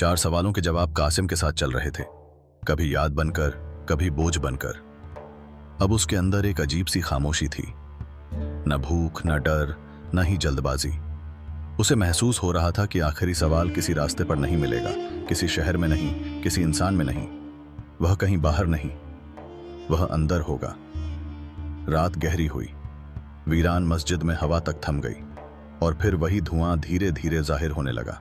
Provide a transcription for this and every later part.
4 सवालों के जवाब कासिम के साथ चल रहे थे, कभी याद बनकर, कभी बोझ बनकर। अब उसके अंदर एक अजीब सी खामोशी थी, न भूख, न डर, न ही जल्दबाजी। उसे महसूस हो रहा था कि आखिरी सवाल किसी रास्ते पर नहीं मिलेगा, किसी शहर में नहीं, किसी इंसान में नहीं, वह कहीं बाहर नहीं, वह अंदर होगा। रात गहरी हुई, वीरान मस्जिद में हवा तक थम गई और फिर वही धुआं धीरे धीरे जाहिर होने लगा।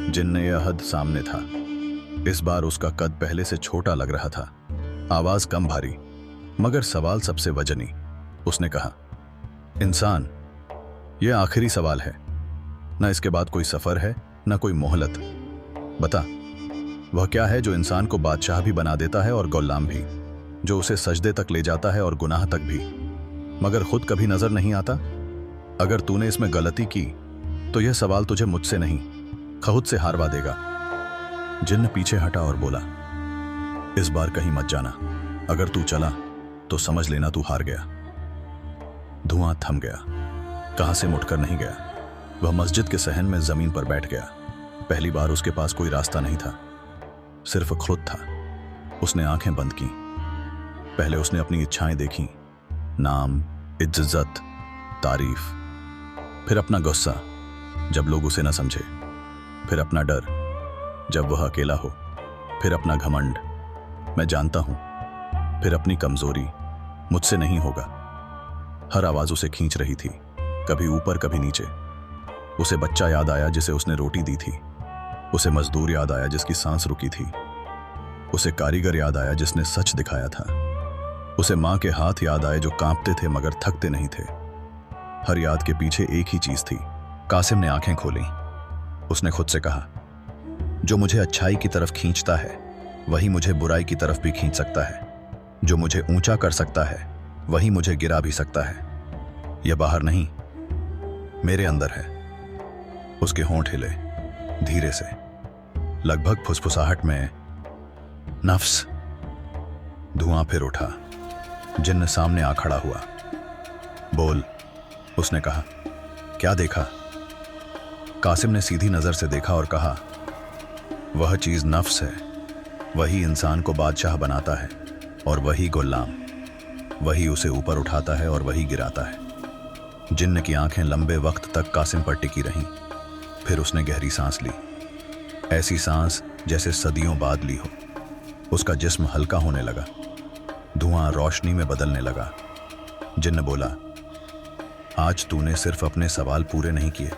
जिन्न अहद सामने था। इस बार उसका कद पहले से छोटा लग रहा था, आवाज कम भारी, मगर सवाल सबसे वजनी। उसने कहा, इंसान, यह आखिरी सवाल है, न इसके बाद कोई सफर है, न कोई मोहलत। बता, वह क्या है जो इंसान को बादशाह भी बना देता है और गुलाम भी, जो उसे सजदे तक ले जाता है और गुनाह तक भी, मगर खुद कभी नजर नहीं आता? अगर तूने इसमें गलती की तो यह सवाल तुझे मुझसे नहीं, खुद से हारवा देगा। जिन्न पीछे हटा और बोला, इस बार कहीं मत जाना, अगर तू चला तो समझ लेना तू हार गया। धुआं थम गया, कहां से मुड़कर नहीं गया। वह मस्जिद के सहन में जमीन पर बैठ गया। पहली बार उसके पास कोई रास्ता नहीं था, सिर्फ खुद था। उसने आंखें बंद की। पहले उसने अपनी इच्छाएं देखी, नाम, इज्जत, तारीफ, फिर अपना गुस्सा जब लोग उसे न समझे, फिर अपना डर जब वह अकेला हो, फिर अपना घमंड, मैं जानता हूं, फिर अपनी कमजोरी, मुझसे नहीं होगा। हर आवाज उसे खींच रही थी, कभी ऊपर कभी नीचे। उसे बच्चा याद आया जिसे उसने रोटी दी थी, उसे मजदूर याद आया जिसकी सांस रुकी थी, उसे कारीगर याद आया जिसने सच दिखाया था, उसे मां के हाथ याद आए जो कांपते थे मगर थकते नहीं थे। हर याद के पीछे एक ही चीज थी। कासिम ने आंखें खोली। उसने खुद से कहा, जो मुझे अच्छाई की तरफ खींचता है वही मुझे बुराई की तरफ भी खींच सकता है। जो मुझे ऊंचा कर सकता है वही मुझे गिरा भी सकता है। यह बाहर नहीं, मेरे अंदर है। उसके होंठ हिले धीरे से, लगभग फुसफुसाहट में, नफ्स। धुआं फिर उठा। जिन्न सामने आ खड़ा हुआ। बोल, उसने कहा। क्या देखा? कासिम ने सीधी नजर से देखा और कहा, वह चीज नफ्स है, वही इंसान को बादशाह बनाता है और वही गुलाम, वही उसे ऊपर उठाता है और वही गिराता है। जिन्न की आंखें लंबे वक्त तक कासिम पर टिकी रहीं। फिर उसने गहरी सांस ली, ऐसी सांस जैसे सदियों बाद ली हो। उसका जिस्म हल्का होने लगा, धुआं रोशनी में बदलने लगा। जिन्न बोला, आज तूने सिर्फ अपने सवाल पूरे नहीं किए,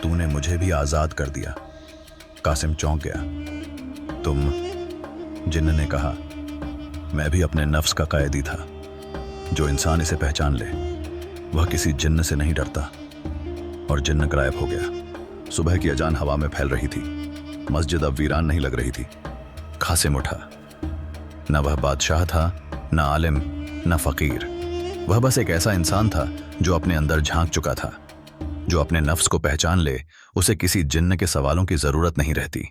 तूने मुझे भी आजाद कर दिया। कासिम चौंक गया। तुम? जिन्न ने कहा, मैं भी अपने नफ्स का कैदी था। जो इंसान इसे पहचान ले वह किसी जिन्न से नहीं डरता। और जिन्न गायब हो गया। सुबह की अजान हवा में फैल रही थी। मस्जिद अब वीरान नहीं लग रही थी। कासिम उठा। न वह बादशाह था, न आलिम, न फकीर। वह बस एक ऐसा इंसान था जो अपने अंदर झांक चुका था। जो अपने नफ्स को पहचान ले, उसे किसी जिन्न के सवालों की जरूरत नहीं रहती।